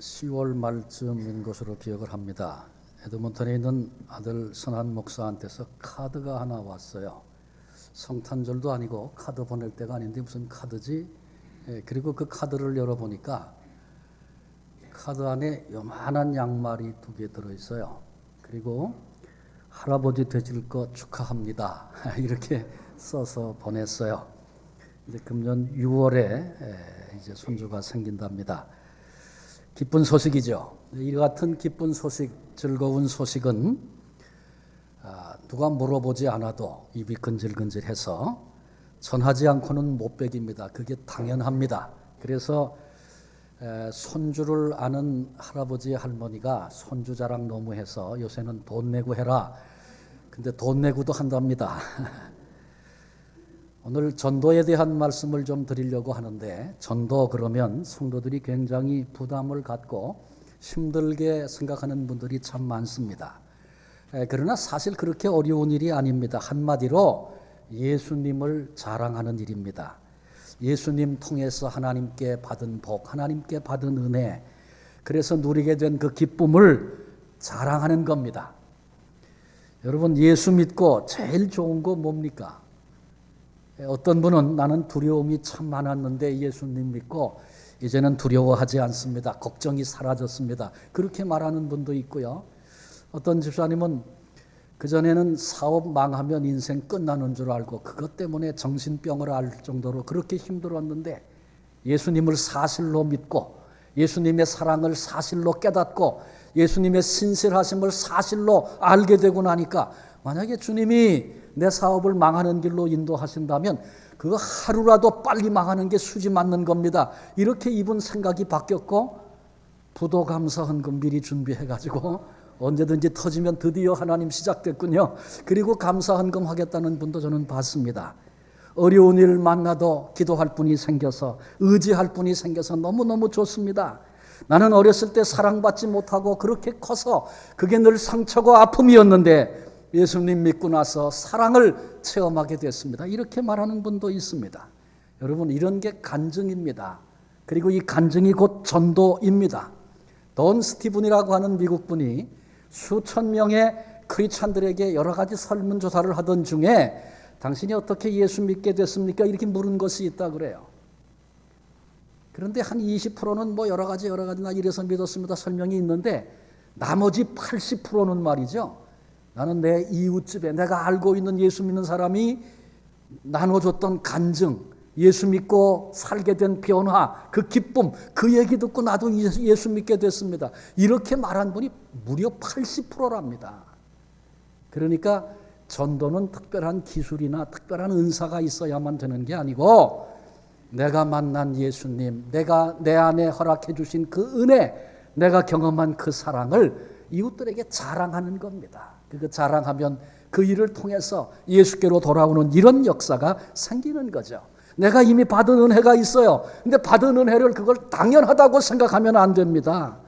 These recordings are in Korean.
10월 말쯤인 것으로 기억을 합니다. 에드먼턴에 있는 아들 선한 목사한테서 카드가 하나 왔어요. 성탄절도 아니고 카드 보낼 때가 아닌데 무슨 카드지? 그리고 그 카드를 열어보니까 카드 안에 요만한 양말이 2개 들어있어요. 그리고 할아버지 되실 거 축하합니다. 이렇게 써서 보냈어요. 이제 금년 6월에 이제 손주가 생긴답니다. 기쁜 소식이죠. 이 같은 기쁜 소식, 즐거운 소식은 누가 물어보지 않아도 입이 근질근질해서 전하지 않고는 못 배깁니다. 그게 당연합니다. 그래서 손주를 아는 할아버지 할머니가 손주 자랑 너무 해서 요새는 돈 내고 해라. 근데 돈 내고도 한답니다. 오늘 전도에 대한 말씀을 좀 드리려고 하는데, 전도 그러면 성도들이 굉장히 부담을 갖고 힘들게 생각하는 분들이 참 많습니다. 그러나 사실 그렇게 어려운 일이 아닙니다. 한마디로 예수님을 자랑하는 일입니다. 예수님 통해서 하나님께 받은 복, 하나님께 받은 은혜, 그래서 누리게 된 그 기쁨을 자랑하는 겁니다. 여러분, 예수 믿고 제일 좋은 거 뭡니까? 어떤 분은 나는 두려움이 참 많았는데 예수님 믿고 이제는 두려워하지 않습니다. 걱정이 사라졌습니다. 그렇게 말하는 분도 있고요. 어떤 집사님은 그전에는 사업 망하면 인생 끝나는 줄 알고 그것 때문에 정신병을 앓을 정도로 그렇게 힘들었는데 예수님을 사실로 믿고 예수님의 사랑을 사실로 깨닫고 예수님의 신실하심을 사실로 알게 되고 나니까, 만약에 주님이 내 사업을 망하는 길로 인도하신다면 그거 하루라도 빨리 망하는 게 수지 맞는 겁니다. 이렇게 이분 생각이 바뀌었고, 부도 감사 헌금 미리 준비해가지고 언제든지 터지면 드디어 하나님 시작됐군요. 그리고 감사 헌금 하겠다는 분도 저는 봤습니다. 어려운 일 만나도 기도할 분이 생겨서, 의지할 분이 생겨서 너무너무 좋습니다. 나는 어렸을 때 사랑받지 못하고 그렇게 커서 그게 늘 상처고 아픔이었는데 예수님 믿고 나서 사랑을 체험하게 됐습니다. 이렇게 말하는 분도 있습니다. 여러분, 이런 게 간증입니다. 그리고 이 간증이 곧 전도입니다. 돈 스티븐이라고 하는 미국 분이 수천 명의 크리스찬들에게 여러 가지 설문조사를 하던 중에 당신이 어떻게 예수 믿게 됐습니까? 이렇게 물은 것이 있다 그래요. 그런데 한 20%는 뭐 여러 가지 나 이래서 믿었습니다 설명이 있는데, 나머지 80%는 말이죠, 나는 내 이웃집에 내가 알고 있는 예수 믿는 사람이 나눠줬던 간증, 예수 믿고 살게 된 변화, 그 기쁨, 그 얘기 듣고 나도 예수 믿게 됐습니다. 이렇게 말한 분이 무려 80%랍니다. 그러니까 전도는 특별한 기술이나 특별한 은사가 있어야만 되는 게 아니고, 내가 만난 예수님, 내가 내 안에 허락해 주신 그 은혜, 내가 경험한 그 사랑을 이웃들에게 자랑하는 겁니다. 그 자랑하면 그 일을 통해서 예수께로 돌아오는 이런 역사가 생기는 거죠. 내가 이미 받은 은혜가 있어요. 근데 받은 은혜를 그걸 당연하다고 생각하면 안 됩니다.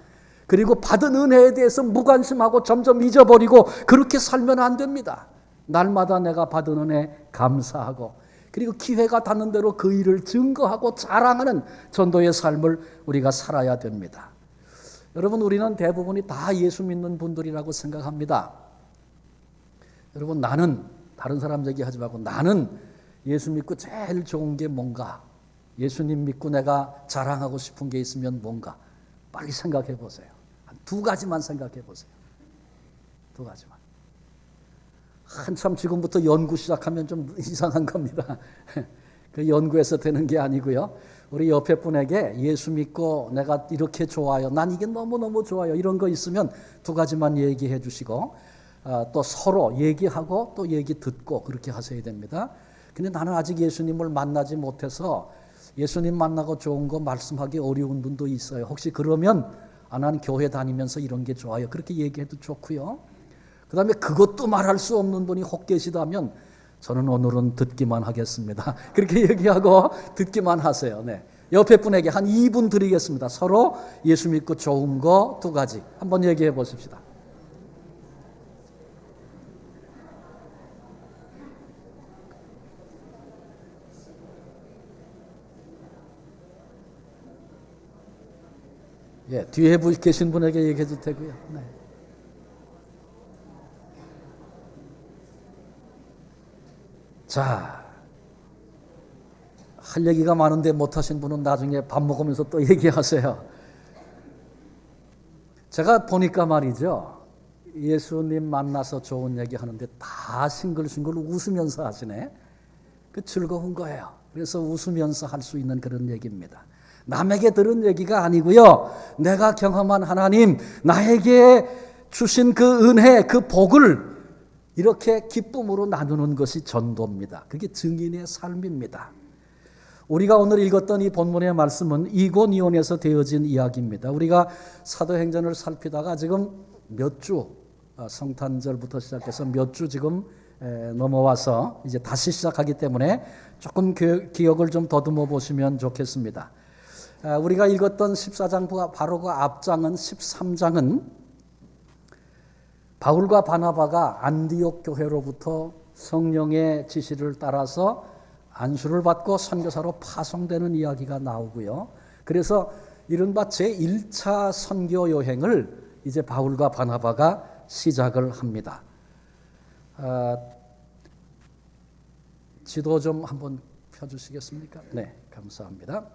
그리고 받은 은혜에 대해서 무관심하고 점점 잊어버리고 그렇게 살면 안 됩니다. 날마다 내가 받은 은혜 감사하고, 그리고 기회가 닿는 대로 그 일을 증거하고 자랑하는 전도의 삶을 우리가 살아야 됩니다. 여러분, 우리는 대부분이 다 예수 믿는 분들이라고 생각합니다. 여러분, 나는, 다른 사람 얘기하지 말고 나는 예수 믿고 제일 좋은 게 뭔가, 예수님 믿고 내가 자랑하고 싶은 게 있으면 뭔가, 빨리 생각해 보세요. 한 2가지만 생각해 보세요. 2가지만. 한참 지금부터 연구 시작하면 좀 이상한 겁니다. 그 연구해서 되는 게 아니고요. 우리 옆에 분에게 예수 믿고 내가 이렇게 좋아요, 난 이게 너무너무 좋아요, 이런 거 있으면 2가지만 얘기해 주시고, 또 서로 얘기하고 또 얘기 듣고 그렇게 하셔야 됩니다. 근데 나는 아직 예수님을 만나지 못해서 예수님 만나고 좋은 거 말씀하기 어려운 분도 있어요. 혹시 그러면 난 교회 다니면서 이런 게 좋아요, 그렇게 얘기해도 좋고요. 그 다음에 그것도 말할 수 없는 분이 혹 계시다면 저는 오늘은 듣기만 하겠습니다. 그렇게 얘기하고 듣기만 하세요. 네. 옆에 분에게 한 2분 드리겠습니다. 서로 예수 믿고 좋은 거 2가지 한번 얘기해 보십시다. 예, 뒤에 계신 분에게 얘기해도 되고요. 네. 자, 할 얘기가 많은데 못하신 분은 나중에 밥 먹으면서 또 얘기하세요. 제가 보니까 말이죠. 예수님 만나서 좋은 얘기 하는데 다 싱글싱글 웃으면서 하시네. 그 즐거운 거예요. 그래서 웃으면서 할 수 있는 그런 얘기입니다. 남에게 들은 얘기가 아니고요. 내가 경험한 하나님, 나에게 주신 그 은혜, 그 복을 이렇게 기쁨으로 나누는 것이 전도입니다. 그게 증인의 삶입니다. 우리가 오늘 읽었던 이 본문의 말씀은 이고니온에서 되어진 이야기입니다. 우리가 사도행전을 살피다가 지금 몇 주, 성탄절부터 시작해서 몇 주 지금 넘어와서 이제 다시 시작하기 때문에 조금 기억을 좀 더듬어 보시면 좋겠습니다. 우리가 읽었던 14장 바로 그 앞장은 13장은 바울과 바나바가 안디옥 교회로부터 성령의 지시를 따라서 안수를 받고 선교사로 파송되는 이야기가 나오고요. 그래서 이른바 제1차 선교 여행을 이제 바울과 바나바가 시작을 합니다. 지도 좀 한번 펴주시겠습니까? 네, 감사합니다.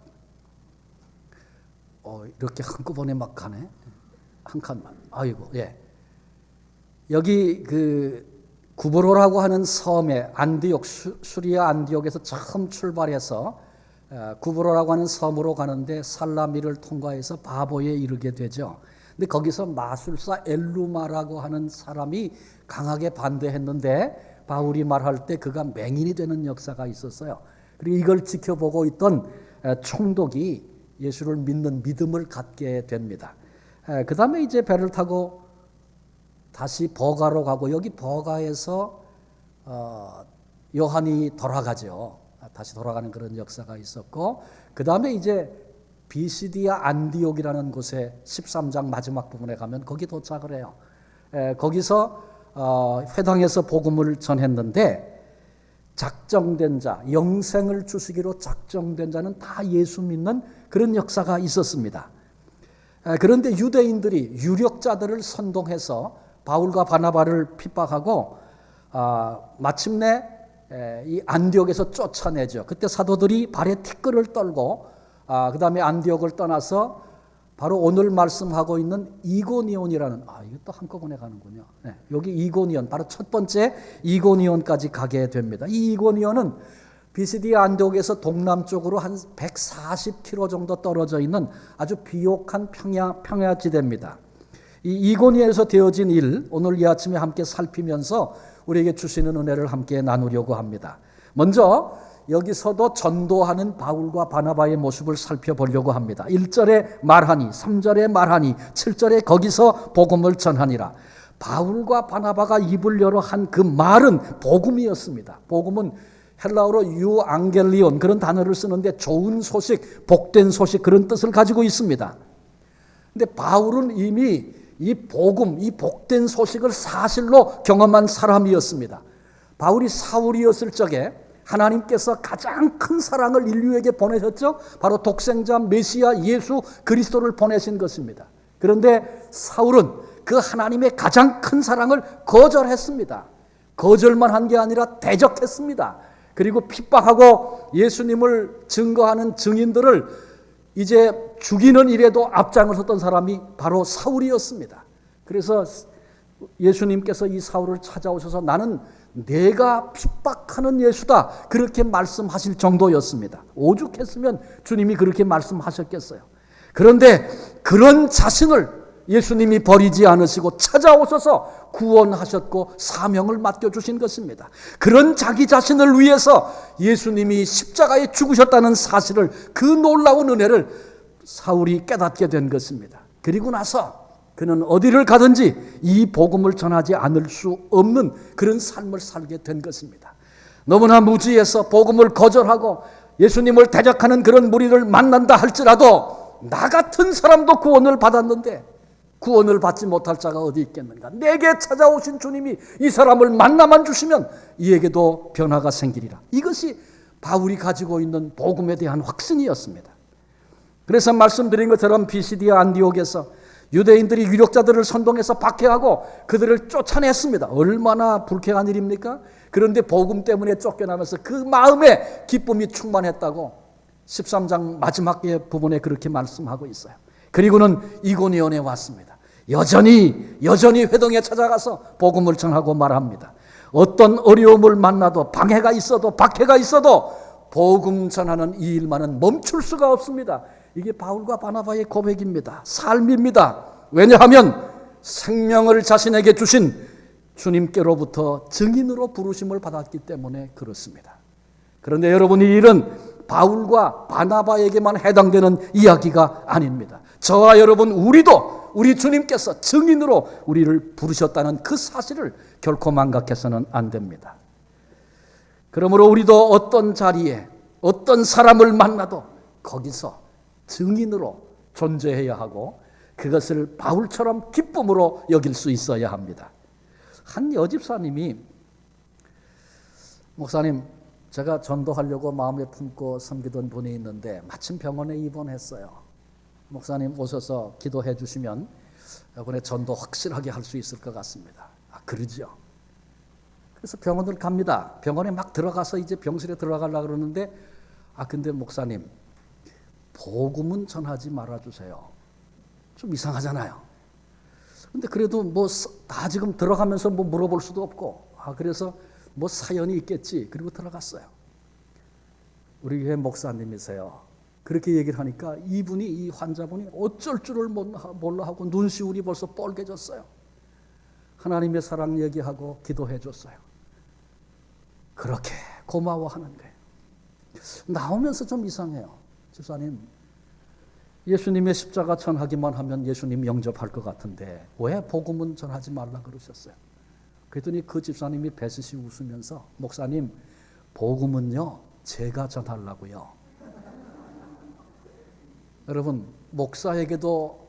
이렇게 한꺼번에 막 가네. 한 칸만. 아이고, 예. 여기 그 구브로라고 하는 섬에 안디옥, 수리아 안디옥에서 처음 출발해서 구브로라고 하는 섬으로 가는데 살라미를 통과해서 바보에 이르게 되죠. 근데 거기서 마술사 엘루마라고 하는 사람이 강하게 반대했는데 바울이 말할 때 그가 맹인이 되는 역사가 있었어요. 그리고 이걸 지켜보고 있던 총독이 예수를 믿는 믿음을 갖게 됩니다. 그 다음에 이제 배를 타고 다시 버가로 가고 여기 버가에서 요한이 돌아가죠. 다시 돌아가는 그런 역사가 있었고 그 다음에 이제 비시디아 안디옥이라는 곳에 13장 마지막 부분에 가면 거기 도착을 해요. 거기서 회당에서 복음을 전했는데 작정된 자, 영생을 주시기로 작정된 자는 다 예수 믿는 그런 역사가 있었습니다. 그런데 유대인들이 유력자들을 선동해서 바울과 바나바를 핍박하고 마침내 이 안디옥에서 쫓아내죠. 그때 사도들이 발에 티끌을 떨고 그 다음에 안디옥을 떠나서 바로 오늘 말씀하고 있는 이고니온이라는 이것도 한꺼번에 가는군요. 네, 여기 이고니온 바로 첫 번째 이고니온까지 가게 됩니다. 이 이고니온은 비시디아 안디옥에서 동남쪽으로 한 140km 정도 떨어져 있는 아주 비옥한 평야지대입니다. 이 이고니온에서 되어진 일 오늘 이 아침에 함께 살피면서 우리에게 주시는 은혜를 함께 나누려고 합니다. 먼저 여기서도 전도하는 바울과 바나바의 모습을 살펴보려고 합니다. 1절에 말하니, 3절에 말하니, 7절에 거기서 복음을 전하니라. 바울과 바나바가 입을 열어 한 그 말은 복음이었습니다. 복음은 헬라어로 유앙겔리온 그런 단어를 쓰는데 좋은 소식, 복된 소식 그런 뜻을 가지고 있습니다. 근데 바울은 이미 이 복음, 이 복된 소식을 사실로 경험한 사람이었습니다. 바울이 사울이었을 적에 하나님께서 가장 큰 사랑을 인류에게 보내셨죠. 바로 독생자 메시아 예수 그리스도를 보내신 것입니다. 그런데 사울은 그 하나님의 가장 큰 사랑을 거절했습니다. 거절만 한 게 아니라 대적했습니다. 그리고 핍박하고 예수님을 증거하는 증인들을 이제 죽이는 일에도 앞장을 섰던 사람이 바로 사울이었습니다. 그래서 예수님께서 이 사울을 찾아오셔서 나는 내가 핍박하는 예수다 그렇게 말씀하실 정도였습니다. 오죽했으면 주님이 그렇게 말씀하셨겠어요. 그런데 그런 자신을 예수님이 버리지 않으시고 찾아오셔서 구원하셨고 사명을 맡겨주신 것입니다. 그런 자기 자신을 위해서 예수님이 십자가에 죽으셨다는 사실을 그 놀라운 은혜를 사울이 깨닫게 된 것입니다. 그리고 나서 그는 어디를 가든지 이 복음을 전하지 않을 수 없는 그런 삶을 살게 된 것입니다. 너무나 무지해서 복음을 거절하고 예수님을 대적하는 그런 무리를 만난다 할지라도 나 같은 사람도 구원을 받았는데 구원을 받지 못할 자가 어디 있겠는가. 내게 찾아오신 주님이 이 사람을 만나만 주시면 이에게도 변화가 생기리라. 이것이 바울이 가지고 있는 복음에 대한 확신이었습니다. 그래서 말씀드린 것처럼 비시디아 안디옥에서 유대인들이 유력자들을 선동해서 박해하고 그들을 쫓아냈습니다. 얼마나 불쾌한 일입니까? 그런데 복음 때문에 쫓겨나면서 그 마음에 기쁨이 충만했다고 13장 마지막 부분에 그렇게 말씀하고 있어요. 그리고는 이고니온에 왔습니다. 여전히 회당에 찾아가서 복음을 전하고 말합니다. 어떤 어려움을 만나도 방해가 있어도 박해가 있어도 복음 전하는 이 일만은 멈출 수가 없습니다. 이게 바울과 바나바의 고백입니다. 삶입니다. 왜냐하면 생명을 자신에게 주신 주님께로부터 증인으로 부르심을 받았기 때문에 그렇습니다. 그런데 여러분, 이 일은 바울과 바나바에게만 해당되는 이야기가 아닙니다. 저와 여러분, 우리도 우리 주님께서 증인으로 우리를 부르셨다는 그 사실을 결코 망각해서는 안 됩니다. 그러므로 우리도 어떤 자리에 어떤 사람을 만나도 거기서 증인으로 존재해야 하고 그것을 바울처럼 기쁨으로 여길 수 있어야 합니다. 한 여집사님이, 목사님, 제가 전도하려고 마음에 품고 섬기던 분이 있는데 마침 병원에 입원했어요. 목사님 오셔서 기도해 주시면 이번에 전도 확실하게 할 수 있을 것 같습니다. 그러죠. 그래서 병원을 갑니다. 병원에 막 들어가서 이제 병실에 들어가려고 그러는데 근데 목사님, 복음은 전하지 말아주세요. 좀 이상하잖아요. 근데 그래도 다 지금 들어가면서 물어볼 수도 없고, 그래서 사연이 있겠지. 그리고 들어갔어요. 우리 교회 목사님이세요. 그렇게 얘기를 하니까 이 환자분이 어쩔 줄을 몰라 하고 눈시울이 벌써 뻘개졌어요. 하나님의 사랑 얘기하고 기도해 줬어요. 그렇게 고마워하는 거예요. 나오면서 좀 이상해요. 집사님, 예수님의 십자가 전하기만 하면 예수님 영접할 것 같은데 왜 복음은 전하지 말라 그러셨어요? 그랬더니 그 집사님이 배스시 웃으면서, 목사님, 복음은요 제가 전하려고요. 여러분, 목사에게도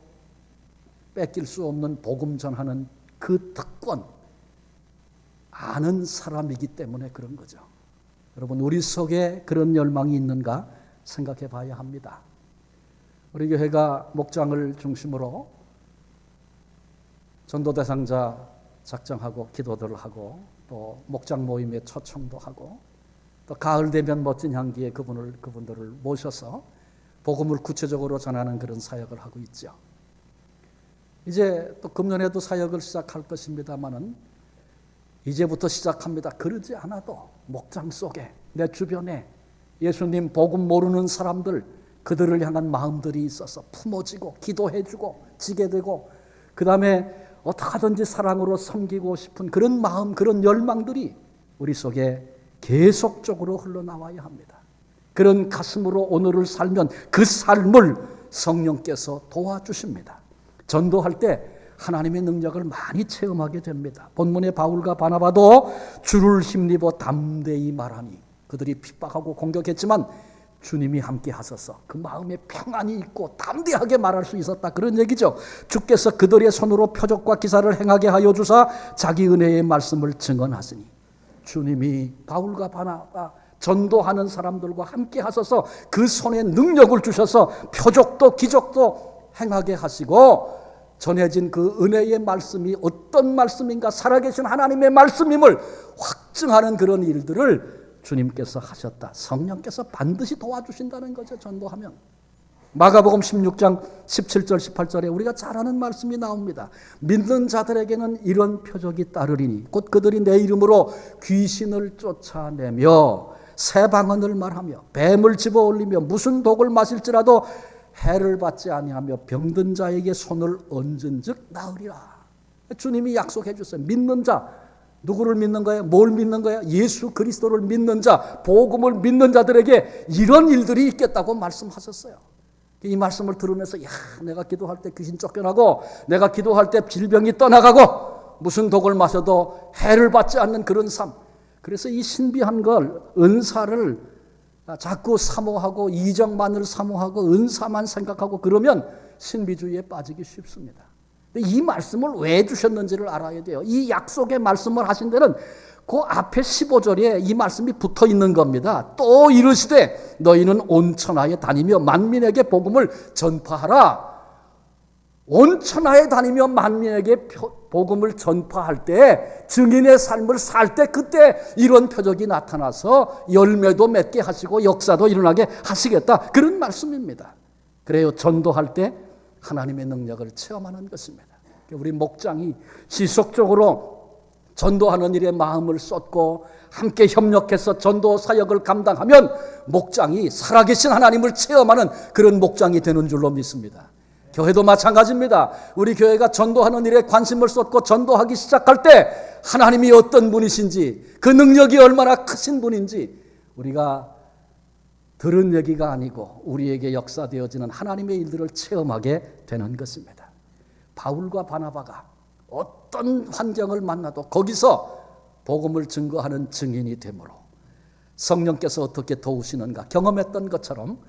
뺏길 수 없는 복음 전하는 그 특권, 아는 사람이기 때문에 그런 거죠. 여러분, 우리 속에 그런 열망이 있는가 생각해 봐야 합니다. 우리 교회가 목장을 중심으로 전도 대상자 작정하고 기도들을 하고 또 목장 모임에 초청도 하고 또 가을 되면 멋진 향기의 그분들을 모셔서 복음을 구체적으로 전하는 그런 사역을 하고 있죠. 이제 또 금년에도 사역을 시작할 것입니다만은 이제부터 시작합니다. 그러지 않아도 목장 속에 내 주변에 예수님 복음 모르는 사람들, 그들을 향한 마음들이 있어서 품어지고 기도해주고 지게 되고 그 다음에 어떻게든지 사랑으로 섬기고 싶은 그런 마음, 그런 열망들이 우리 속에 계속적으로 흘러나와야 합니다. 그런 가슴으로 오늘을 살면 그 삶을 성령께서 도와주십니다. 전도할 때 하나님의 능력을 많이 체험하게 됩니다. 본문의 바울과 바나바도 주를 힘입어 담대히 말하니, 그들이 핍박하고 공격했지만 주님이 함께 하셔서 그 마음에 평안이 있고 담대하게 말할 수 있었다, 그런 얘기죠. 주께서 그들의 손으로 표적과 기사를 행하게 하여 주사 자기 은혜의 말씀을 증언하시니, 주님이 바울과 바나바 전도하는 사람들과 함께 하셔서 그 손에 능력을 주셔서 표적도 기적도 행하게 하시고 전해진 그 은혜의 말씀이 어떤 말씀인가, 살아계신 하나님의 말씀임을 확증하는 그런 일들을 주님께서 하셨다. 성령께서 반드시 도와주신다는 거죠, 전도하면. 마가복음 16장 17절 18절에 우리가 잘 아는 말씀이 나옵니다. 믿는 자들에게는 이런 표적이 따르리니 곧 그들이 내 이름으로 귀신을 쫓아내며 새 방언을 말하며 뱀을 집어올리며 무슨 독을 마실지라도 해를 받지 아니하며 병든 자에게 손을 얹은즉 나으리라. 주님이 약속해 주셨어요. 믿는 자, 누구를 믿는 거예요? 뭘 믿는 거예요? 예수 그리스도를 믿는 자, 복음을 믿는 자들에게 이런 일들이 있겠다고 말씀하셨어요. 이 말씀을 들으면서 내가 기도할 때 귀신 쫓겨나고 내가 기도할 때 질병이 떠나가고 무슨 독을 마셔도 해를 받지 않는 그런 삶. 그래서 이 신비한 걸, 은사를 자꾸 사모하고 이정만을 사모하고 은사만 생각하고 그러면 신비주의에 빠지기 쉽습니다. 이 말씀을 왜 주셨는지를 알아야 돼요. 이 약속의 말씀을 하신 데는 그 앞에 15절에 이 말씀이 붙어 있는 겁니다. 또 이르시되 너희는 온 천하에 다니며 만민에게 복음을 전파하라. 온 천하에 다니며 만민에게 복음을 전파할 때, 증인의 삶을 살 때, 그때 이런 표적이 나타나서 열매도 맺게 하시고 역사도 일어나게 하시겠다, 그런 말씀입니다. 그래요, 전도할 때 하나님의 능력을 체험하는 것입니다. 우리 목장이 지속적으로 전도하는 일에 마음을 쏟고 함께 협력해서 전도 사역을 감당하면 목장이 살아계신 하나님을 체험하는 그런 목장이 되는 줄로 믿습니다. 교회도 마찬가지입니다. 우리 교회가 전도하는 일에 관심을 쏟고 전도하기 시작할 때 하나님이 어떤 분이신지, 그 능력이 얼마나 크신 분인지 우리가 들은 얘기가 아니고 우리에게 역사되어지는 하나님의 일들을 체험하게 되는 것입니다. 바울과 바나바가 어떤 환경을 만나도 거기서 복음을 증거하는 증인이 되므로 성령께서 어떻게 도우시는가 경험했던 것처럼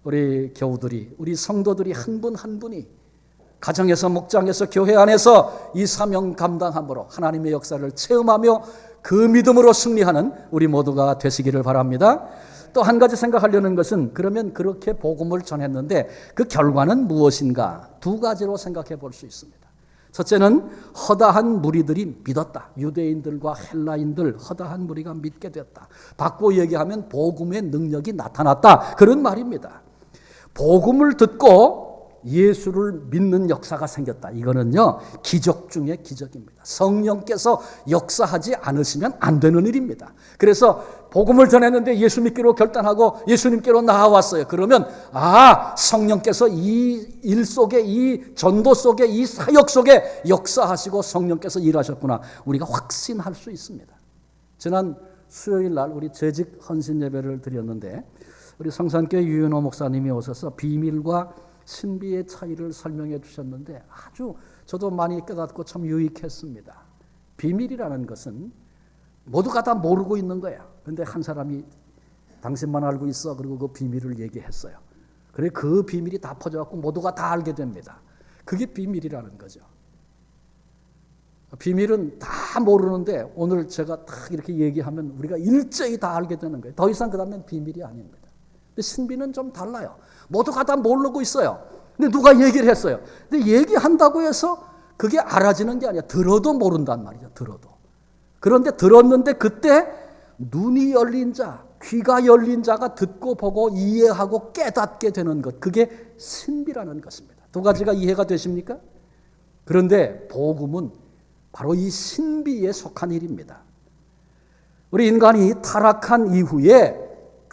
우리 교우들이, 우리 성도들이 한 분 한 분이 가정에서, 목장에서, 교회 안에서 이 사명 감당함으로 하나님의 역사를 체험하며 그 믿음으로 승리하는 우리 모두가 되시기를 바랍니다. 또 한 가지 생각하려는 것은, 그러면 그렇게 복음을 전했는데 그 결과는 무엇인가? 두 가지로 생각해 볼 수 있습니다. 첫째는 허다한 무리들이 믿었다. 유대인들과 헬라인들 허다한 무리가 믿게 됐다. 바꾸어 얘기하면 복음의 능력이 나타났다, 그런 말입니다. 복음을 듣고 예수를 믿는 역사가 생겼다. 이거는요, 기적 중에 기적입니다. 성령께서 역사하지 않으시면 안 되는 일입니다. 그래서 복음을 전했는데 예수 믿기로 결단하고 예수님께로 나아왔어요. 그러면 성령께서 이 일 속에, 이 전도 속에, 이 사역 속에 역사하시고 성령께서 일하셨구나, 우리가 확신할 수 있습니다. 지난 수요일 날 우리 재직 헌신 예배를 드렸는데 우리 성산교회 유윤호 목사님이 오셔서 비밀과 신비의 차이를 설명해 주셨는데 아주 저도 많이 깨닫고 참 유익했습니다. 비밀이라는 것은 모두가 다 모르고 있는 거야. 그런데 한 사람이 당신만 알고 있어, 그리고 그 비밀을 얘기했어요. 그래, 그 비밀이 다 퍼져갖고 모두가 다 알게 됩니다. 그게 비밀이라는 거죠. 비밀은 다 모르는데 오늘 제가 딱 이렇게 얘기하면 우리가 일제히 다 알게 되는 거예요. 더 이상 그 다음엔 비밀이 아닙니다. 근데 신비는 좀 달라요. 모두가 다 모르고 있어요. 근데 누가 얘기를 했어요. 근데 얘기한다고 해서 그게 알아지는 게 아니야. 들어도 모른단 말이죠. 들어도. 그런데 들었는데 그때 눈이 열린 자, 귀가 열린 자가 듣고 보고 이해하고 깨닫게 되는 것, 그게 신비라는 것입니다. 두 가지가 이해가 되십니까? 그런데 복음은 바로 이 신비에 속한 일입니다. 우리 인간이 타락한 이후에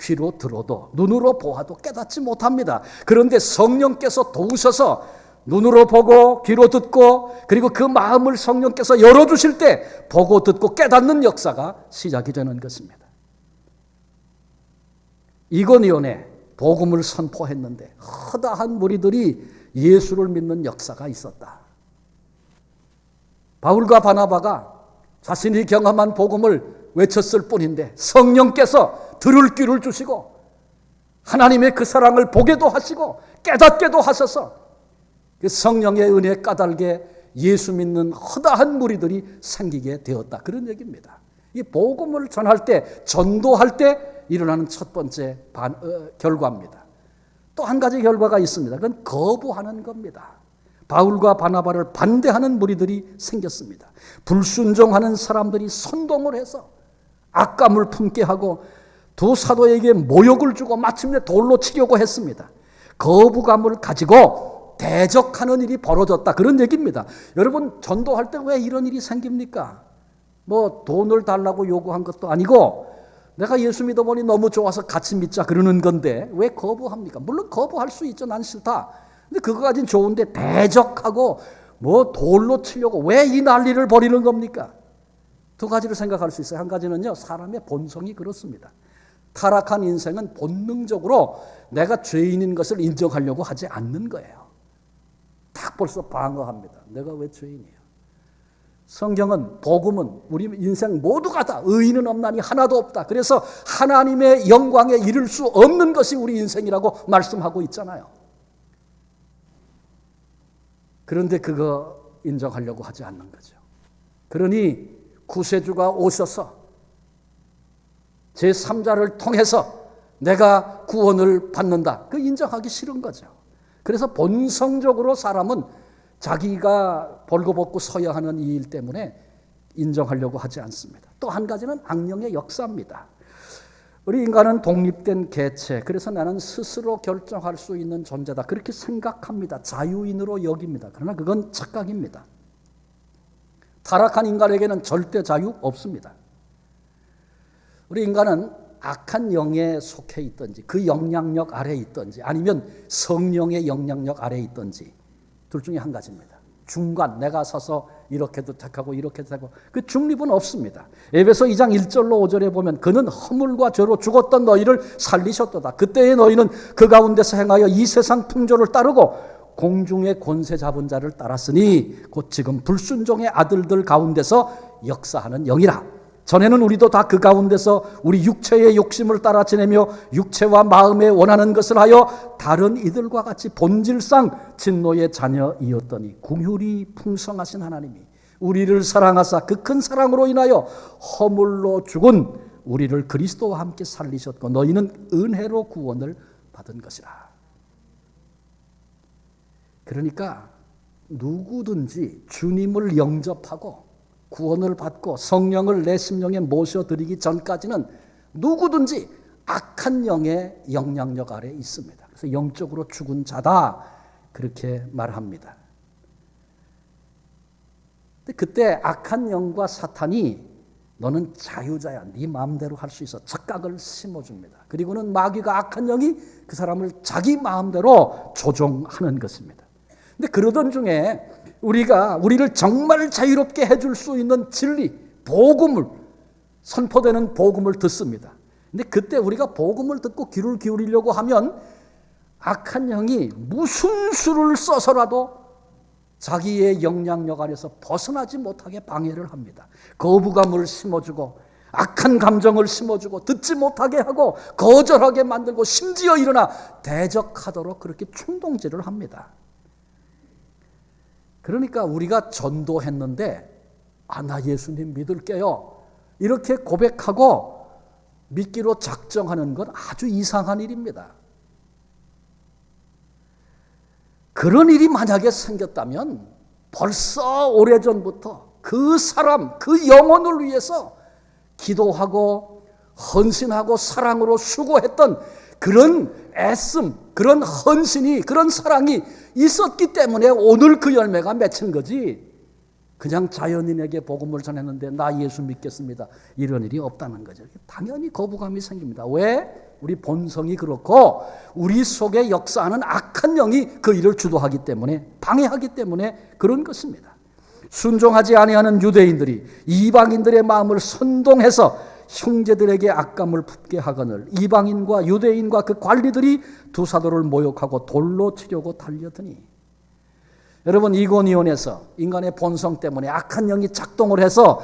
귀로 들어도 눈으로 보아도 깨닫지 못합니다. 그런데 성령께서 도우셔서 눈으로 보고 귀로 듣고 그리고 그 마음을 성령께서 열어주실 때 보고 듣고 깨닫는 역사가 시작이 되는 것입니다. 이고니온에 복음을 선포했는데 허다한 무리들이 예수를 믿는 역사가 있었다. 바울과 바나바가 자신이 경험한 복음을 외쳤을 뿐인데 성령께서 들을 귀를 주시고 하나님의 그 사랑을 보게도 하시고 깨닫게도 하셔서 그 성령의 은혜 까닭에 예수 믿는 허다한 무리들이 생기게 되었다, 그런 얘기입니다. 이 복음을 전할 때, 전도할 때 일어나는 첫 번째 결과입니다. 또 한 가지 결과가 있습니다. 그건 거부하는 겁니다. 바울과 바나바를 반대하는 무리들이 생겼습니다. 불순종하는 사람들이 선동을 해서 악감을 품게 하고 두 사도에게 모욕을 주고 마침내 돌로 치려고 했습니다. 거부감을 가지고 대적하는 일이 벌어졌다, 그런 얘기입니다. 여러분, 전도할 때 왜 이런 일이 생깁니까? 뭐 돈을 달라고 요구한 것도 아니고 내가 예수 믿어보니 너무 좋아서 같이 믿자 그러는 건데 왜 거부합니까? 물론 거부할 수 있죠. 난 싫다. 근데 그거까진 좋은데 대적하고 뭐 돌로 치려고 왜 이 난리를 벌이는 겁니까? 두 가지를 생각할 수 있어요. 한 가지는요, 사람의 본성이 그렇습니다. 타락한 인생은 본능적으로 내가 죄인인 것을 인정하려고 하지 않는 거예요. 딱 벌써 방어합니다. 내가 왜 죄인이에요? 성경은, 복음은 우리 인생 모두가 다 의인은 없나니 하나도 없다. 그래서 하나님의 영광에 이를 수 없는 것이 우리 인생이라고 말씀하고 있잖아요. 그런데 그거 인정하려고 하지 않는 거죠. 그러니 구세주가 오셔서 제3자를 통해서 내가 구원을 받는다. 그 인정하기 싫은 거죠. 그래서 본성적으로 사람은 자기가 벌거벗고 서야 하는 이 일 때문에 인정하려고 하지 않습니다. 또 한 가지는 악령의 역사입니다. 우리 인간은 독립된 개체, 그래서 나는 스스로 결정할 수 있는 존재다. 그렇게 생각합니다. 자유인으로 여깁니다. 그러나 그건 착각입니다. 타락한 인간에게는 절대 자유 없습니다. 우리 인간은 악한 영에 속해 있든지 그 영향력 아래에 있든지 아니면 성령의 영향력 아래에 있든지 둘 중에 한 가지입니다. 중간 내가 서서 이렇게도 택하고 이렇게도 택하고 그 중립은 없습니다. 에베소 2장 1절로 5절에 보면 그는 허물과 죄로 죽었던 너희를 살리셨도다. 그때의 너희는 그 가운데서 행하여 이 세상 풍조를 따르고 공중의 권세 잡은 자를 따랐으니 곧 지금 불순종의 아들들 가운데서 역사하는 영이라. 전에는 우리도 다 그 가운데서 우리 육체의 욕심을 따라 지내며 육체와 마음에 원하는 것을 하여 다른 이들과 같이 본질상 진노의 자녀이었더니 긍휼이 풍성하신 하나님이 우리를 사랑하사 그 큰 사랑으로 인하여 허물로 죽은 우리를 그리스도와 함께 살리셨고 너희는 은혜로 구원을 받은 것이라. 그러니까 누구든지 주님을 영접하고 구원을 받고 성령을 내 심령에 모셔드리기 전까지는 누구든지 악한 영의 영향력 아래에 있습니다. 그래서 영적으로 죽은 자다 그렇게 말합니다. 근데 그때 악한 영과 사탄이 너는 자유자야, 네 마음대로 할 수 있어 착각을 심어줍니다. 그리고는 마귀가 악한 영이 그 사람을 자기 마음대로 조종하는 것입니다. 근데 그러던 중에 우리를 정말 자유롭게 해줄 수 있는 진리, 복음을 선포되는 복음을 듣습니다. 근데 그때 우리가 복음을 듣고 귀를 기울이려고 하면 악한 영이 무슨 수를 써서라도 자기의 영향력 아래서 벗어나지 못하게 방해를 합니다. 거부감을 심어주고 악한 감정을 심어주고 듣지 못하게 하고 거절하게 만들고 심지어 일어나 대적하도록 그렇게 충동질을 합니다. 그러니까 우리가 전도했는데 나 예수님 믿을게요 이렇게 고백하고 믿기로 작정하는 건 아주 이상한 일입니다. 그런 일이 만약에 생겼다면 벌써 오래전부터 그 사람, 그 영혼을 위해서 기도하고 헌신하고 사랑으로 수고했던 그런 애씀, 그런 헌신이, 그런 사랑이 있었기 때문에 오늘 그 열매가 맺힌 거지. 그냥 자연인에게 복음을 전했는데 나 예수 믿겠습니다 이런 일이 없다는 거죠. 당연히 거부감이 생깁니다. 왜? 우리 본성이 그렇고 우리 속에 역사하는 악한 영이 그 일을 주도하기 때문에, 방해하기 때문에 그런 것입니다. 순종하지 아니하는 유대인들이 이방인들의 마음을 선동해서 형제들에게 악감을 품게 하거늘 이방인과 유대인과 그 관리들이 두 사도를 모욕하고 돌로 치려고 달려드니. 여러분, 이고니온에서 인간의 본성 때문에 악한 영이 작동을 해서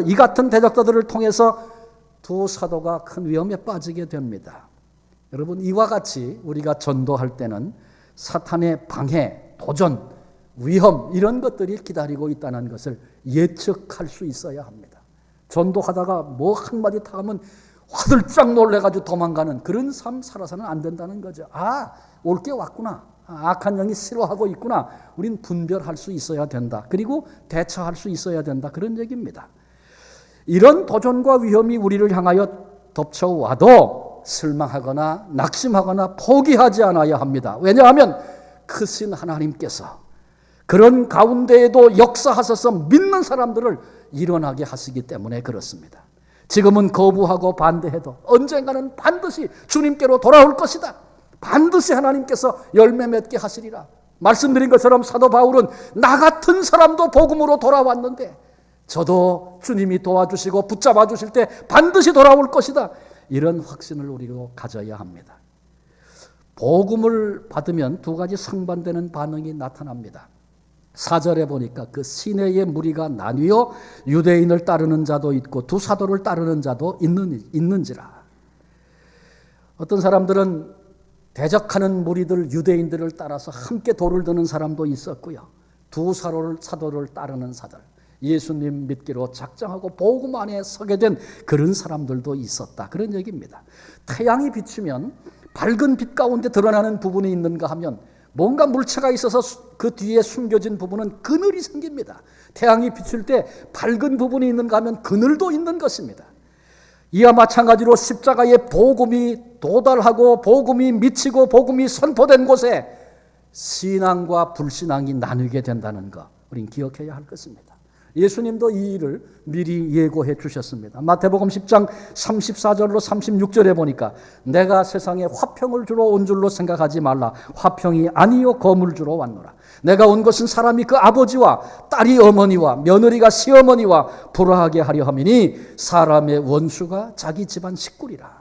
이 같은 대적자들을 통해서 두 사도가 큰 위험에 빠지게 됩니다. 여러분, 이와 같이 우리가 전도할 때는 사탄의 방해, 도전, 위험 이런 것들이 기다리고 있다는 것을 예측할 수 있어야 합니다. 전도하다가 뭐 한마디 타가면 화들짝 놀래가지고 도망가는 그런 삶 살아서는 안 된다는 거죠. 올 게 왔구나. 악한 영이 싫어하고 있구나. 우린 분별할 수 있어야 된다. 그리고 대처할 수 있어야 된다. 그런 얘기입니다. 이런 도전과 위험이 우리를 향하여 덮쳐와도 실망하거나 낙심하거나 포기하지 않아야 합니다. 왜냐하면 크신 하나님께서 그런 가운데에도 역사하셔서 믿는 사람들을 일어나게 하시기 때문에 그렇습니다. 지금은 거부하고 반대해도 언젠가는 반드시 주님께로 돌아올 것이다. 반드시 하나님께서 열매 맺게 하시리라. 말씀드린 것처럼 사도 바울은 나 같은 사람도 복음으로 돌아왔는데 저도 주님이 도와주시고 붙잡아 주실 때 반드시 돌아올 것이다. 이런 확신을 우리로 가져야 합니다. 복음을 받으면 두 가지 상반되는 반응이 나타납니다. 4절에 보니까 그 시내의 무리가 나뉘어 유대인을 따르는 자도 있고 두 사도를 따르는 자도 있는지라. 어떤 사람들은 대적하는 무리들 유대인들을 따라서 함께 돌을 드는 사람도 있었고요. 두 사도를 따르는 사들, 예수님 믿기로 작정하고 복음 안에 서게 된 그런 사람들도 있었다. 그런 얘기입니다. 태양이 비추면 밝은 빛 가운데 드러나는 부분이 있는가 하면 뭔가 물체가 있어서 그 뒤에 숨겨진 부분은 그늘이 생깁니다. 태양이 비출 때 밝은 부분이 있는가 하면 그늘도 있는 것입니다. 이와 마찬가지로 십자가의 복음이 도달하고 복음이 미치고 복음이 선포된 곳에 신앙과 불신앙이 나뉘게 된다는 것, 우린 기억해야 할 것입니다. 예수님도 이 일을 미리 예고해 주셨습니다. 마태복음 10장 34절로 36절에 보니까 내가 세상에 화평을 주러 온 줄로 생각하지 말라. 화평이 아니요 검을 주러 왔노라. 내가 온 것은 사람이 그 아버지와 딸이 어머니와 며느리가 시어머니와 불화하게 하려 함이니 사람의 원수가 자기 집안 식구리라.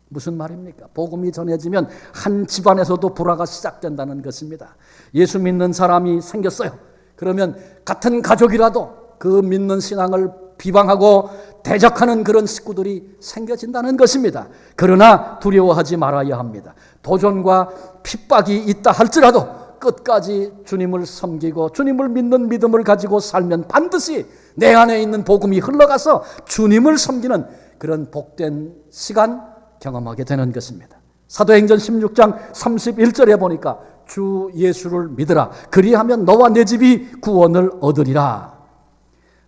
무슨 말입니까? 복음이 전해지면 한 집안에서도 불화가 시작된다는 것입니다. 예수 믿는 사람이 생겼어요. 그러면 같은 가족이라도 그 믿는 신앙을 비방하고 대적하는 그런 식구들이 생겨진다는 것입니다. 그러나 두려워하지 말아야 합니다. 도전과 핍박이 있다 할지라도 끝까지 주님을 섬기고 주님을 믿는 믿음을 가지고 살면 반드시 내 안에 있는 복음이 흘러가서 주님을 섬기는 그런 복된 시간 경험하게 되는 것입니다. 사도행전 16장 31절에 보니까 주 예수를 믿으라. 그리하면 너와 내 집이 구원을 얻으리라.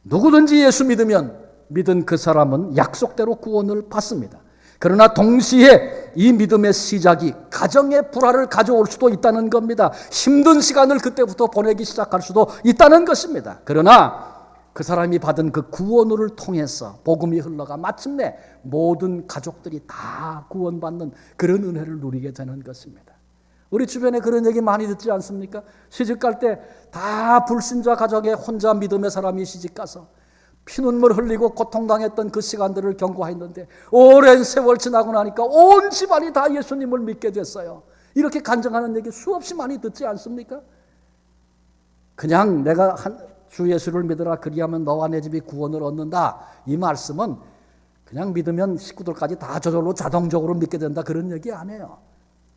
누구든지 예수 믿으면 믿은 그 사람은 약속대로 구원을 받습니다. 그러나 동시에 이 믿음의 시작이 가정의 불화를 가져올 수도 있다는 겁니다. 힘든 시간을 그때부터 보내기 시작할 수도 있다는 것입니다. 그러나 그 사람이 받은 그 구원을 통해서 복음이 흘러가 마침내 모든 가족들이 다 구원받는 그런 은혜를 누리게 되는 것입니다. 우리 주변에 그런 얘기 많이 듣지 않습니까? 시집갈 때 다 불신자 가정에 혼자 믿음의 사람이 시집가서 피눈물 흘리고 고통당했던 그 시간들을 경고했는데 오랜 세월 지나고 나니까 온 집안이 다 예수님을 믿게 됐어요. 이렇게 간증하는 얘기 수없이 많이 듣지 않습니까? 그냥 내가 주 예수를 믿으라 그리하면 너와 내 집이 구원을 얻는다. 이 말씀은 그냥 믿으면 식구들까지 다 저절로 자동적으로 믿게 된다 그런 얘기 아니에요.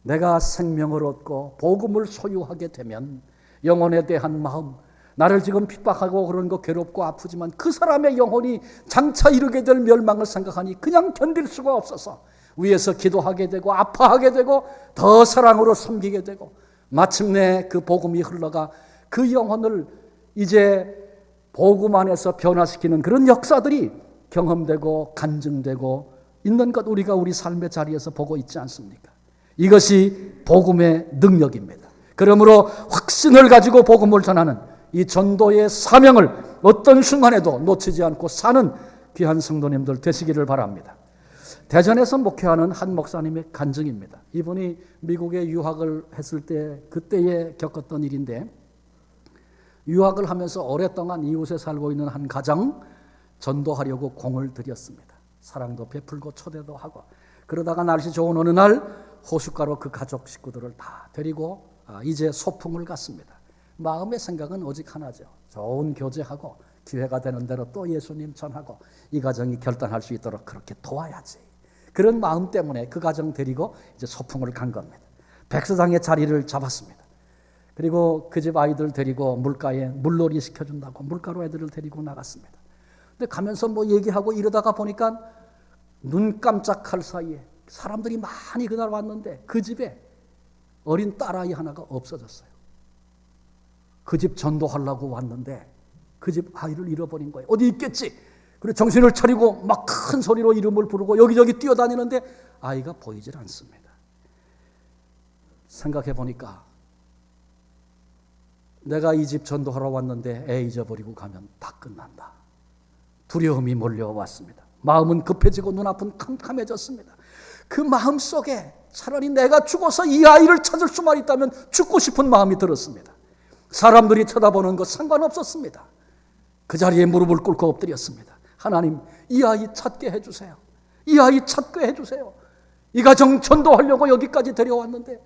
내가 생명을 얻고 복음을 소유하게 되면 영혼에 대한 마음, 나를 지금 핍박하고 그런 거 괴롭고 아프지만 그 사람의 영혼이 장차 이르게 될 멸망을 생각하니 그냥 견딜 수가 없어서 위에서 기도하게 되고 아파하게 되고 더 사랑으로 섬기게 되고 마침내 그 복음이 흘러가 그 영혼을 이제 복음 안에서 변화시키는 그런 역사들이 경험되고 간증되고 있는 것 우리가 우리 삶의 자리에서 보고 있지 않습니까? 이것이 복음의 능력입니다. 그러므로 확신을 가지고 복음을 전하는 이 전도의 사명을 어떤 순간에도 놓치지 않고 사는 귀한 성도님들 되시기를 바랍니다. 대전에서 목회하는 한 목사님의 간증입니다. 이분이 미국에 유학을 했을 때 그때에 겪었던 일인데 유학을 하면서 오랫동안 이웃에 살고 있는 한 가정 전도하려고 공을 들였습니다. 사랑도 베풀고 초대도 하고 그러다가 날씨 좋은 어느 날 호숫가로 그 가족 식구들을 다 데리고 이제 소풍을 갔습니다. 마음의 생각은 오직 하나죠. 좋은 교제하고 기회가 되는 대로 또 예수님 전하고 이 가정이 결단할 수 있도록 그렇게 도와야지. 그런 마음 때문에 그 가정 데리고 이제 소풍을 간 겁니다. 백사장의 자리를 잡았습니다. 그리고 그 집 아이들 데리고 물가에 물놀이 시켜준다고 물가로 애들을 데리고 나갔습니다. 근데 가면서 뭐 얘기하고 이러다가 보니까 눈 깜짝할 사이에 사람들이 많이 그날 왔는데 그 집에 어린 딸아이 하나가 없어졌어요. 그 집 전도하려고 왔는데 그 집 아이를 잃어버린 거예요. 어디 있겠지? 그리고 정신을 차리고 막 큰 소리로 이름을 부르고 여기저기 뛰어다니는데 아이가 보이질 않습니다. 생각해 보니까 내가 이 집 전도하러 왔는데 애 잊어버리고 가면 다 끝난다. 두려움이 몰려왔습니다. 마음은 급해지고 눈앞은 캄캄해졌습니다. 그 마음 속에 차라리 내가 죽어서 이 아이를 찾을 수만 있다면 죽고 싶은 마음이 들었습니다. 사람들이 쳐다보는 것 상관없었습니다. 그 자리에 무릎을 꿇고 엎드렸습니다. 하나님, 이 아이 찾게 해주세요. 이 아이 찾게 해주세요. 이 가정 전도하려고 여기까지 데려왔는데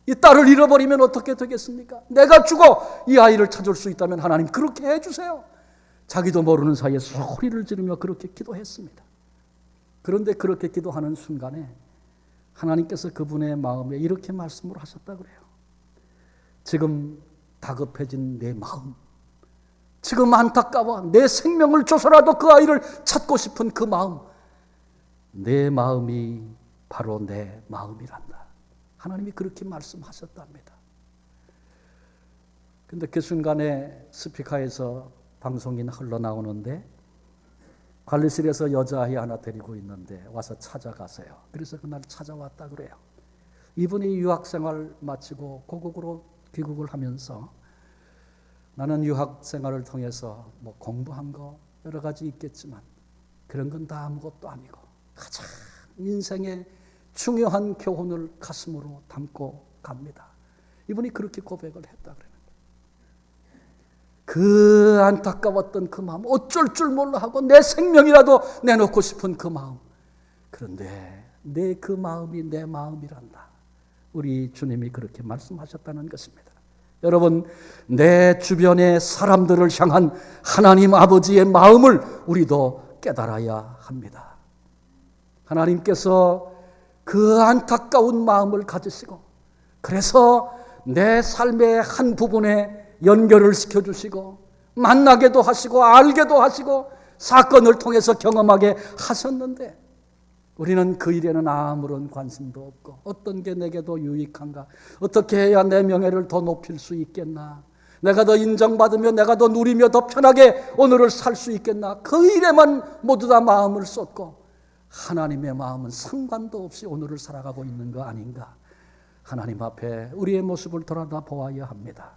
이 딸을 잃어버리면 어떻게 되겠습니까? 내가 죽어 이 아이를 찾을 수 있다면 하나님 그렇게 해주세요. 자기도 모르는 사이에 소리를 지르며 그렇게 기도했습니다. 그런데 그렇게 기도하는 순간에 하나님께서 그분의 마음에 이렇게 말씀을 하셨다 그래요. 지금 다급해진 내 마음, 지금 안타까워 내 생명을 줘서라도 그 아이를 찾고 싶은 그 마음, 내 마음이 바로 내 마음이란다. 하나님이 그렇게 말씀하셨답니다. 근데 그 순간에 스피커에서 방송이 흘러나오는데 관리실에서 여자아이 하나 데리고 있는데 와서 찾아가세요. 그래서 그날 찾아왔다 그래요. 이분이 유학생활 마치고 고국으로 귀국을 하면서 나는 유학생활을 통해서 뭐 공부한 거 여러 가지 있겠지만 그런 건 다 아무것도 아니고 가장 인생의 중요한 교훈을 가슴으로 담고 갑니다. 이분이 그렇게 고백을 했다 그래요. 그 안타까웠던 그 마음, 어쩔 줄 몰라 하고 내 생명이라도 내놓고 싶은 그 마음. 그런데 내 그 마음이 내 마음이란다. 우리 주님이 그렇게 말씀하셨다는 것입니다. 여러분, 내 주변의 사람들을 향한 하나님 아버지의 마음을 우리도 깨달아야 합니다. 하나님께서 그 안타까운 마음을 가지시고 그래서 내 삶의 한 부분에 연결을 시켜주시고 만나게도 하시고 알게도 하시고 사건을 통해서 경험하게 하셨는데 우리는 그 일에는 아무런 관심도 없고 어떤 게 내게도 유익한가? 어떻게 해야 내 명예를 더 높일 수 있겠나? 내가 더 인정받으며 내가 더 누리며 더 편하게 오늘을 살 수 있겠나? 그 일에만 모두 다 마음을 쏟고 하나님의 마음은 상관도 없이 오늘을 살아가고 있는 거 아닌가? 하나님 앞에 우리의 모습을 돌아다 보아야 합니다.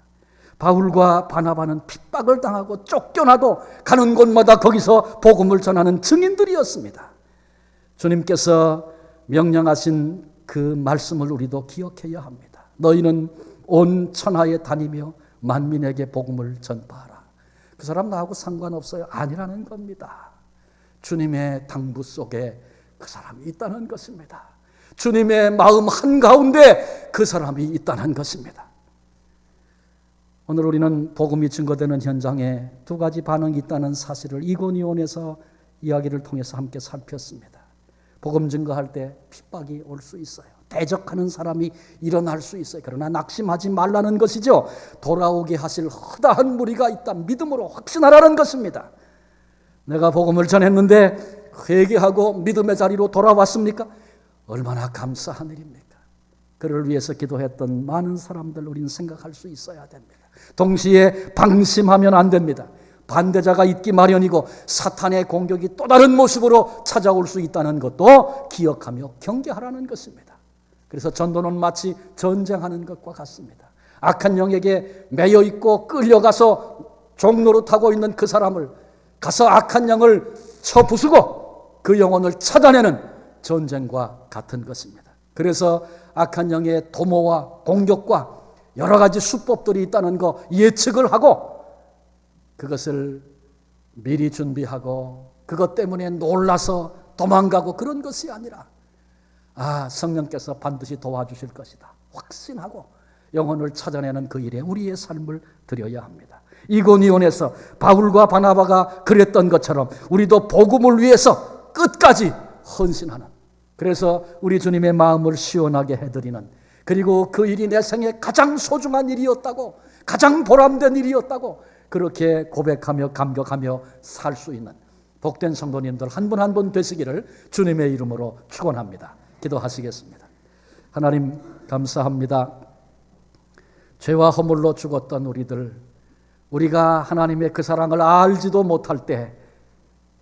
바울과 바나바는 핍박을 당하고 쫓겨나도 가는 곳마다 거기서 복음을 전하는 증인들이었습니다. 주님께서 명령하신 그 말씀을 우리도 기억해야 합니다. 너희는 온 천하에 다니며 만민에게 복음을 전파하라. 그 사람 나하고 상관없어요. 아니라는 겁니다. 주님의 당부 속에 그 사람이 있다는 것입니다. 주님의 마음 한가운데 그 사람이 있다는 것입니다. 오늘 우리는 복음이 증거되는 현장에 두 가지 반응이 있다는 사실을 이고니온에서 이야기를 통해서 함께 살폈습니다. 복음 증거할 때 핍박이 올 수 있어요. 대적하는 사람이 일어날 수 있어요. 그러나 낙심하지 말라는 것이죠. 돌아오게 하실 허다한 무리가 있다. 믿음으로 확신하라는 것입니다. 내가 복음을 전했는데 회개하고 믿음의 자리로 돌아왔습니까? 얼마나 감사한 일입니까? 그를 위해서 기도했던 많은 사람들 우리는 생각할 수 있어야 됩니다. 동시에 방심하면 안 됩니다. 반대자가 있기 마련이고 사탄의 공격이 또 다른 모습으로 찾아올 수 있다는 것도 기억하며 경계하라는 것입니다. 그래서 전도는 마치 전쟁하는 것과 같습니다. 악한 영에게 매여 있고 끌려가서 종노릇하고 있는 그 사람을 가서 악한 영을 쳐부수고 그 영혼을 찾아내는 전쟁과 같은 것입니다. 그래서 악한 영의 도모와 공격과 여러 가지 수법들이 있다는 거 예측을 하고 그것을 미리 준비하고 그것 때문에 놀라서 도망가고 그런 것이 아니라 성령께서 반드시 도와주실 것이다 확신하고 영혼을 찾아내는 그 일에 우리의 삶을 드려야 합니다. 이고니온에서 바울과 바나바가 그랬던 것처럼 우리도 복음을 위해서 끝까지 헌신하는, 그래서 우리 주님의 마음을 시원하게 해드리는, 그리고 그 일이 내 생에 가장 소중한 일이었다고, 가장 보람된 일이었다고 그렇게 고백하며 감격하며 살 수 있는 복된 성도님들 한 분 한 분 되시기를 주님의 이름으로 축원합니다. 기도하시겠습니다. 하나님 감사합니다. 죄와 허물로 죽었던 우리가 하나님의 그 사랑을 알지도 못할 때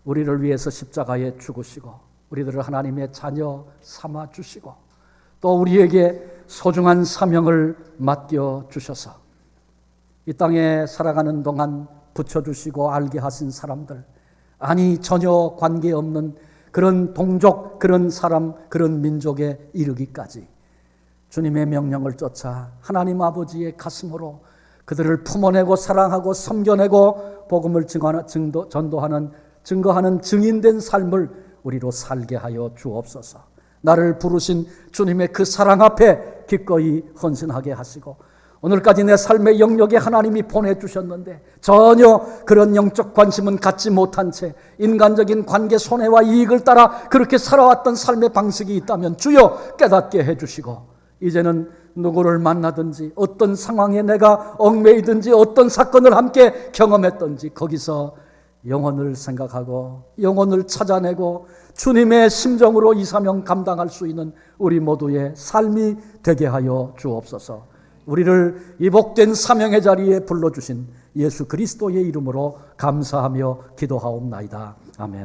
우리를 위해서 십자가에 죽으시고 우리들을 하나님의 자녀 삼아 주시고 또 우리에게 소중한 사명을 맡겨주셔서 이 땅에 살아가는 동안 붙여주시고 알게 하신 사람들, 아니 전혀 관계없는 그런 동족, 그런 사람, 그런 민족에 이르기까지 주님의 명령을 쫓아 하나님 아버지의 가슴으로 그들을 품어내고 사랑하고 섬겨내고 복음을 전도하는, 증거하는 증인된 삶을 우리로 살게 하여 주옵소서. 나를 부르신 주님의 그 사랑 앞에 기꺼이 헌신하게 하시고 오늘까지 내 삶의 영역에 하나님이 보내주셨는데 전혀 그런 영적 관심은 갖지 못한 채 인간적인 관계 손해와 이익을 따라 그렇게 살아왔던 삶의 방식이 있다면 주여 깨닫게 해주시고 이제는 누구를 만나든지 어떤 상황에 내가 얽매이든지 어떤 사건을 함께 경험했든지 거기서 영혼을 생각하고 영혼을 찾아내고 주님의 심정으로 이 사명 감당할 수 있는 우리 모두의 삶이 되게 하여 주옵소서. 우리를 이 복된 사명의 자리에 불러주신 예수 그리스도의 이름으로 감사하며 기도하옵나이다. 아멘.